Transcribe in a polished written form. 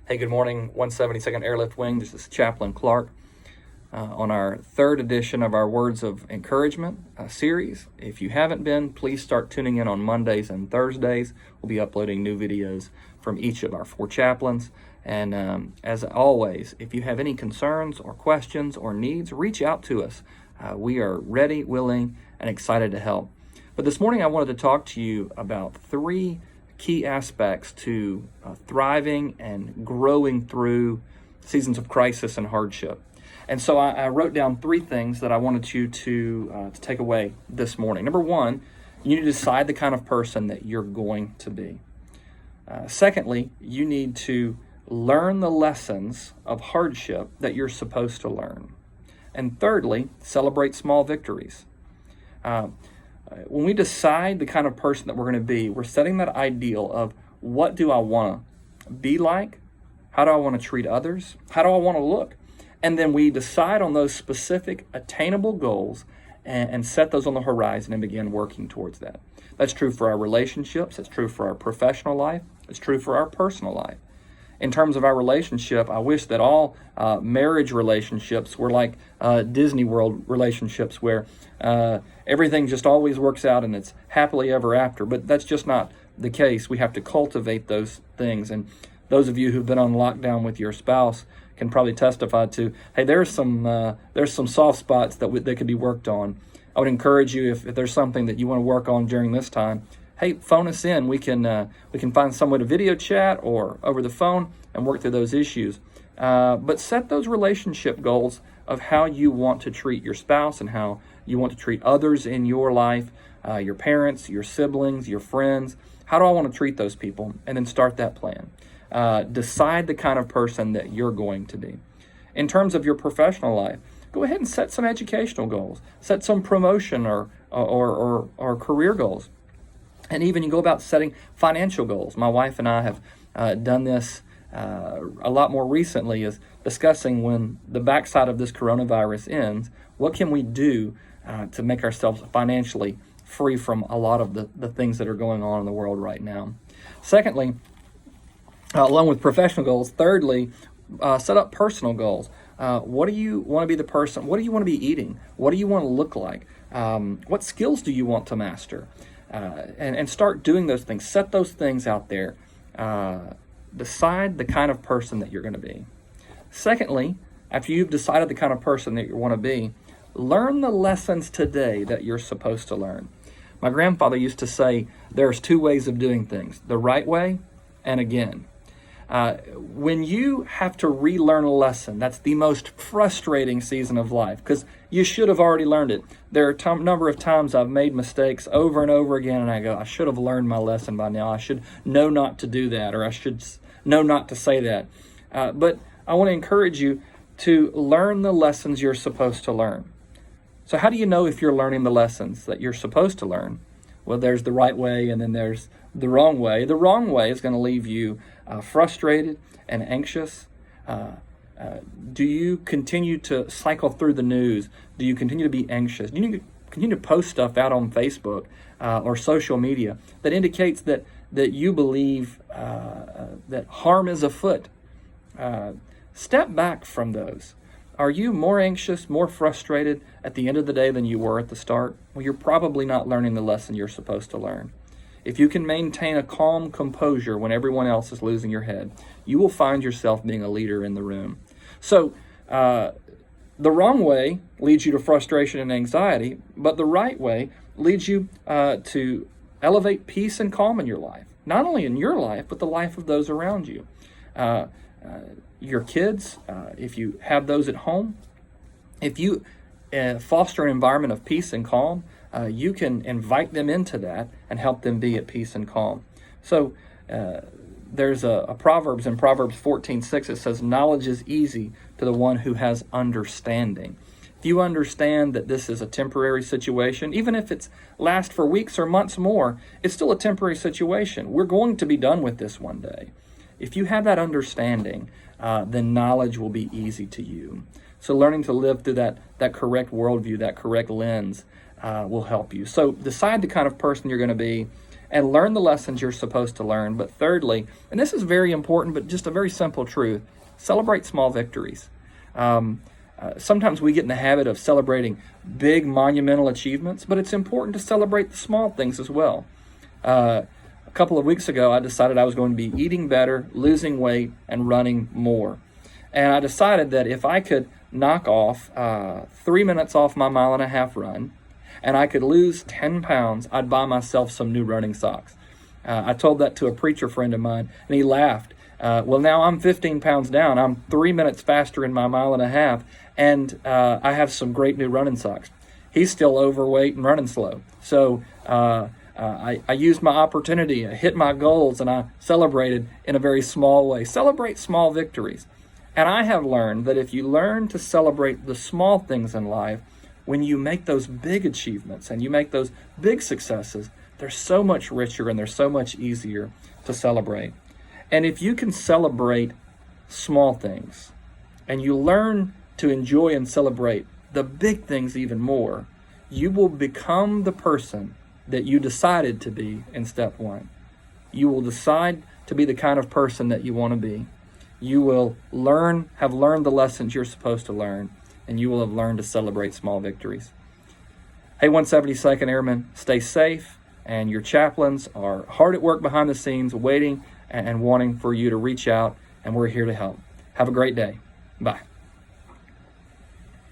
Hey, good morning, 172nd Airlift Wing. This is Chaplain Clark on our third edition of our Words of Encouragement series. If you haven't been, please start tuning in on Mondays and Thursdays. We'll be uploading new videos from each of our four chaplains. And as always, if you have any concerns or questions or needs, reach out to us. We are ready, willing, and excited to help. But this morning I wanted to talk to you about three key aspects to thriving and growing through seasons of crisis and hardship. And so I wrote down three things that I wanted you to take away this morning. Number one, you need to decide the kind of person that you're going to be. Secondly, you need to learn the lessons of hardship that you're supposed to learn. And thirdly, celebrate small victories. When we decide the kind of person that we're going to be, we're setting that ideal of what do I want to be like? How do I want to treat others? How do I want to look? And then we decide on those specific attainable goals and set those on the horizon and begin working towards that. That's true for our relationships. It's true for our professional life. It's true for our personal life. In terms of our relationship, I wish that all marriage relationships were like Disney World relationships where everything just always works out and it's happily ever after. But that's just not the case. We have to cultivate those things. And those of you who've been on lockdown with your spouse can probably testify to, hey, there's some soft spots that could be worked on. I would encourage you, if there's something that you want to work on during this time, hey, phone us in. We can find some way to video chat or over the phone and work through those issues. But set those relationship goals of how you want to treat your spouse and how you want to treat others in your life, your parents, your siblings, your friends. How do I want to treat those people? And then start that plan. Decide the kind of person that you're going to be. In terms of your professional life, go ahead and set some educational goals. Set some promotion or career goals. And even you go about setting financial goals. My wife and I have done this a lot more recently, is discussing when the backside of this coronavirus ends, what can we do to make ourselves financially free from a lot of the things that are going on in the world right now. Secondly, along with professional goals, thirdly, set up personal goals. What do you want to be the person? What do you want to be eating? What do you want to look like? What skills do you want to master? And start doing those things. Set those things out there. Decide the kind of person that you're going to be. Secondly, after you've decided the kind of person that you want to be, learn the lessons today that you're supposed to learn. My grandfather used to say, there's two ways of doing things, the right way and again. When you have to relearn a lesson, that's the most frustrating season of life because you should have already learned it. There are a number of times I've made mistakes over and over again, and I go, I should have learned my lesson by now. I should know not to do that, or I should know not to say that. But I want to encourage you to learn the lessons you're supposed to learn. So how do you know if you're learning the lessons that you're supposed to learn? Well, there's the right way, and then there's the wrong way. The wrong way is going to leave you frustrated and anxious. Do you continue to cycle through the news? Do you continue to be anxious? Do you continue to post stuff out on Facebook or social media that indicates that you believe that harm is afoot? Step back from those. Are you more anxious, more frustrated at the end of the day than you were at the start? Well, you're probably not learning the lesson you're supposed to learn. If you can maintain a calm composure when everyone else is losing your head, you will find yourself being a leader in the room. So the wrong way leads you to frustration and anxiety, but the right way leads you to elevate peace and calm in your life. Not only in your life, but the life of those around you. Your kids, if you have those at home, if you foster an environment of peace and calm, you can invite them into that and help them be at peace and calm. So there's a Proverbs in Proverbs 14:6. It says, knowledge is easy to the one who has understanding. If you understand that this is a temporary situation, even if it's last for weeks or months more, it's still a temporary situation. We're going to be done with this one day. If you have that understanding, then knowledge will be easy to you. So learning to live through that correct worldview, that correct lens, will help you. So decide the kind of person you're going to be and learn the lessons you're supposed to learn. But thirdly, and this is very important, but just a very simple truth, celebrate small victories. Sometimes we get in the habit of celebrating big monumental achievements, but it's important to celebrate the small things as well. A couple of weeks ago, I decided I was going to be eating better, losing weight, and running more. And I decided that if I could knock off 3 minutes off my 1.5 mile run, and I could lose 10 pounds, I'd buy myself some new running socks. I told that to a preacher friend of mine, and he laughed. Well, now I'm 15 pounds down. I'm 3 minutes faster in my 1.5 miles, and I have some great new running socks. He's still overweight and running slow. So I used my opportunity, I hit my goals, and I celebrated in a very small way. Celebrate small victories. And I have learned that if you learn to celebrate the small things in life, when you make those big achievements and you make those big successes, they're so much richer and they're so much easier to celebrate. And if you can celebrate small things and you learn to enjoy and celebrate the big things even more, you will become the person that you decided to be in step one. You will decide to be the kind of person that you want to be. You will have learned the lessons you're supposed to learn, and you will have learned to celebrate small victories. Hey, 172nd Airmen, stay safe, and your chaplains are hard at work behind the scenes, waiting and wanting for you to reach out, and we're here to help. Have a great day. Bye.